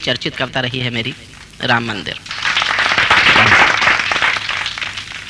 चर्चित कविता रही है मेरी राम मंदिर।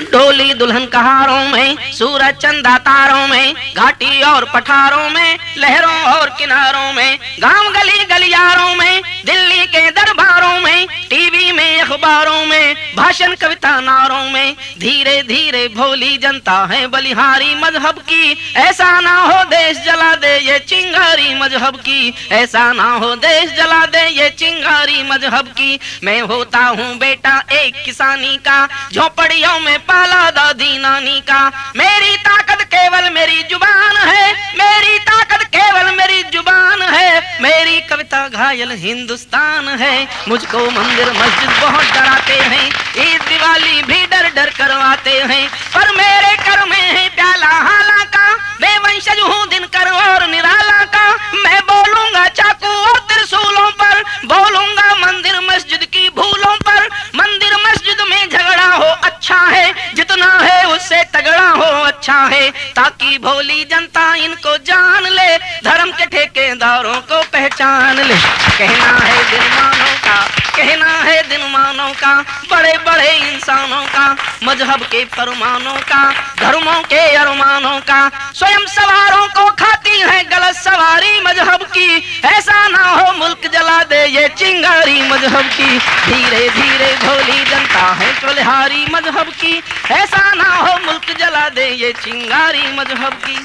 डोली दुल्हन कहारों में, सूरज चंदा तारों में, घाटी और पठारों में, लहरों और किनारों में, गांव गली गलियारों में, दिल्ली के दरबारों में, टीवी में अखबारों में, भाषण कविता नारों में, धीरे धीरे भोली जनता है बलिहारी मजहब की। ऐसा ना हो देश जला दे ये चिंगारी मजहब की, ऐसा ना हो देश जला दे ये चिंगारी मजहब की। मैं होता हूँ बेटा एक किसानी का, झोपड़ियों में पाला दादी नानी का। मेरी ताकत केवल मेरी जुबान है, मेरी ताकत केवल मेरी जुबान है। मेरी कविता घायल हिंदुस्तान है। मुझको मंदिर मस्जिद बहुत डराते हैं, ईद दिवाली भी डर डर करवाते हैं, पर मेरे कर में है प्याला हाला का। मैं वंशज हूँ दिनकर और निराला का। मैं बोलूंगा चाकू और त्रिशूलों पर, बोलूंगा मंदिर मस्जिद की भूलों पर। मंदिर मस्जिद में झगड़ा हो अच्छा है, जितना है उससे तगड़ा हो अच्छा है, ताकि भोली जनता इनको जान ले, धर्म के ठेकेदारों को पहचान ले। कहना है दिन मानों का, कहना है दिन मानों का, बड़े बड़े इंसानों का, मजहब के फरमानों का, धर्मों के अरमानों का। स्वयं सवारों को खाती है गलत सवारी मजहब की। ऐसा ना हो मुल्क जला दे ये चिंगारी मजहब की। धीरे धीरे भोली जनता है बलिहारी मजहब की। ऐसा ना हो मुल्क जला दे ये चिंगारी मजहब की।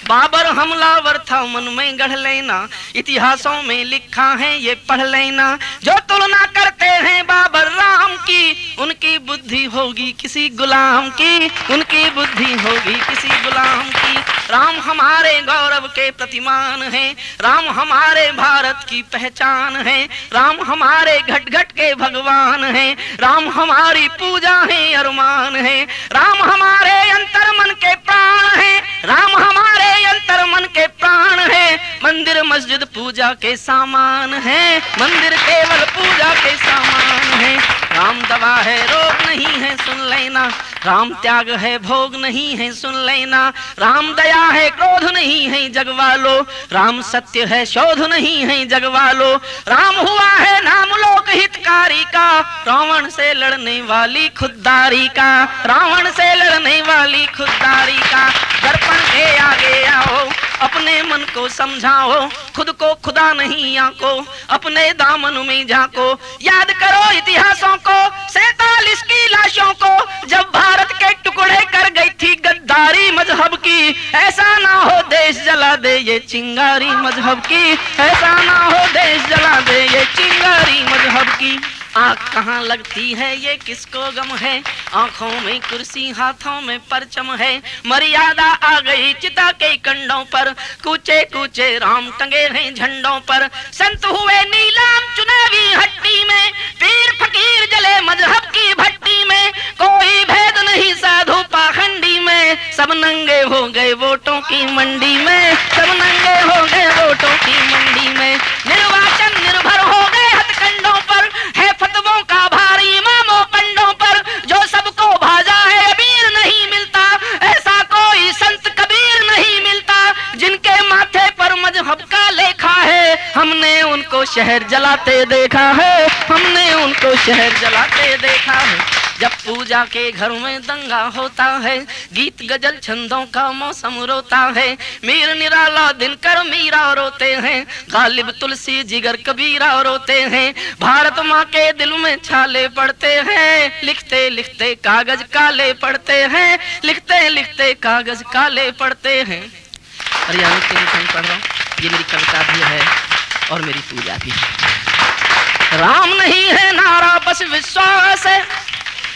बाबर हमलावर था मन में गढ़ लेना, इतिहासों में लिखा है ये पढ़ लेना। जो तुलना करते हैं बाबर राम की, उनकी बुद्धि होगी किसी गुलाम की, उनकी बुद्धि होगी किसी गुलाम की। राम हमारे गौरव के प्रतिमान है, राम हमारे भारत की पहचान है, राम हमारे घट घट के भगवान है, राम हमारी पूजा है अरमान है, राम हमारे अंतर मन के प्राण है, राम हमारे अंतर मन के प्राण है। मंदिर मस्जिद पूजा के सामान है, मंदिर केवल पूजा के सामान है। राम दवा है रोग नहीं है सुन लेना, राम त्याग है भोग नहीं है सुन लेना। राम दया है क्रोध नहीं है जगवालो, राम सत्य है शोध नहीं है जगवालो। राम हुआ है नाम लोक हितकारी का, रावण से लड़ने वाली खुददारी का, रावण से लड़ने वाली खुददारी का। दर्पण के आगे आओ, अपने मन को समझाओ, खुद को खुदा नहीं आंको, अपने दामन में झांको। याद करो इतिहासों को, 47 की लाशों को, जब भारत के टुकड़े कर गई थी गद्दारी मजहब की। ऐसा ना हो देश जला दे ये चिंगारी मजहब की, ऐसा ना हो देश जला दे ये चिंगारी मजहब की। आँख कहाँ लगती है ये किसको गम है, आँखों में कुर्सी हाथों में परचम है। मर्यादा आ गई चिता के कंडों पर, कूचे कूचे राम टंगे हैं झंडों पर। संत हुए नीलाम चुनावी हट्टी में, पीर फकीर जले मजहब की भट्टी में। कोई भेद नहीं साधु पाखंडी में, सब नंगे हो गए वोटों की मंडी में, सब नंगे हो गए वोटों की मंडी में। निर्वाचन निर्भर हो गए हथकंडों पर, है फतवों का भारी इमामों पंडों पर। जो सबको भाजा है अबीर नहीं मिलता, ऐसा कोई संत कबीर नहीं मिलता, जिनके माथे पर मजहब का लेखा है। हमने उनको शहर जलाते देखा है, हमने उनको शहर जलाते देखा है। जब पूजा के घर में दंगा होता है, गीत गजल छंदों का मौसम रोता है। मीर निराला दिनकर मीरा रोते हैं, गालिब तुलसी जिगर कबीरा रोते हैं। भारत माँ के दिल में छाले पड़ते हैं, लिखते लिखते कागज काले पड़ते हैं, लिखते लिखते कागज काले पड़ते हैं। हरियाणा के लिखन पढ़ रहा हूँ, ये मेरी कविता भी है और मेरी पूजा भी है। राम नहीं है नारा बस विश्वास है,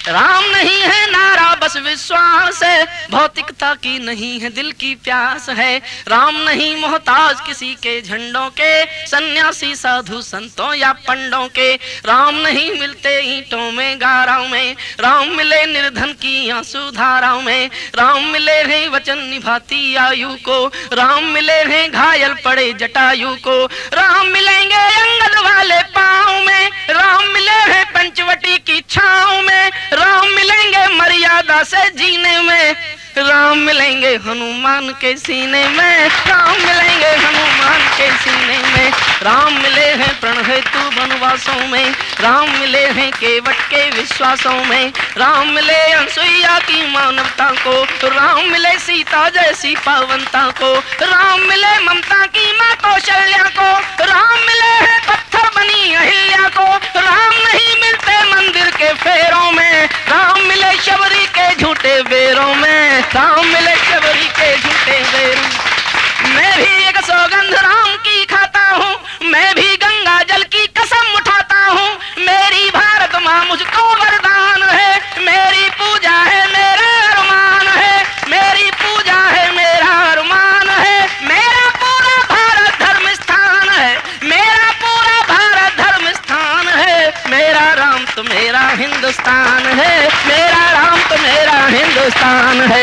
राम नहीं है नारा बस विश्वास है, भौतिकता की नहीं है दिल की प्यास है। राम नहीं मोहताज किसी के झंडों के, सन्यासी साधु संतों या पंडों के। राम नहीं मिलते ईंटों में गाराओं में, राम मिले निर्धन की आंसू धाराओं में। राम मिले हैं वचन निभाती आयु को, राम मिले हैं घायल पड़े जटायु को। राम मिलेंगे अंगद वाले पाँव में, राम मिले हैं पंचवटी की छाँव में। राम मिलेंगे मर्यादा से जीने में, राम राम मिलेंगे हनुमान के सीने में, राम मिलेंगे हनुमान के सीने में। राम मिले हैं प्रण हेतु वनवासों में, राम मिले हैं केवट के विश्वासों में। राम मिले अनसुईया की मानवता को, राम मिले सीता जैसी पावनता को। राम मिले ममता की माँ कौशल्या को, राम मिले हैं पत्थर बनी अहिल्या को। राम नहीं मिलते मंदिर के फेरों में, राम मिले शबरी के झूठे बेरों में, राम मिले शबरी के झूठे बेरों। मैं भी एक सौगंध राम की खाता हूँ, मैं भी गंगा जल की कसम उठाता हूँ। मेरी भारत माँ मुझको वरदान है, मेरी पूजा है मेरा अरमान है, मेरी पूजा है मेरा अरमान है। मेरा पूरा भारत धर्म स्थान है, मेरा पूरा भारत धर्म स्थान है। मेरा राम तो मेरा हिंदुस्तान है, मेरा राम तो मेरा हिंदुस्तान है।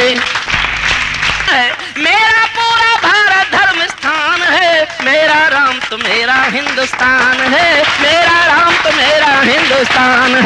मेरा पूरा भारत धर्म स्थान है, मेरा राम तो मेरा हिंदुस्तान है, मेरा राम तो मेरा हिंदुस्तान है।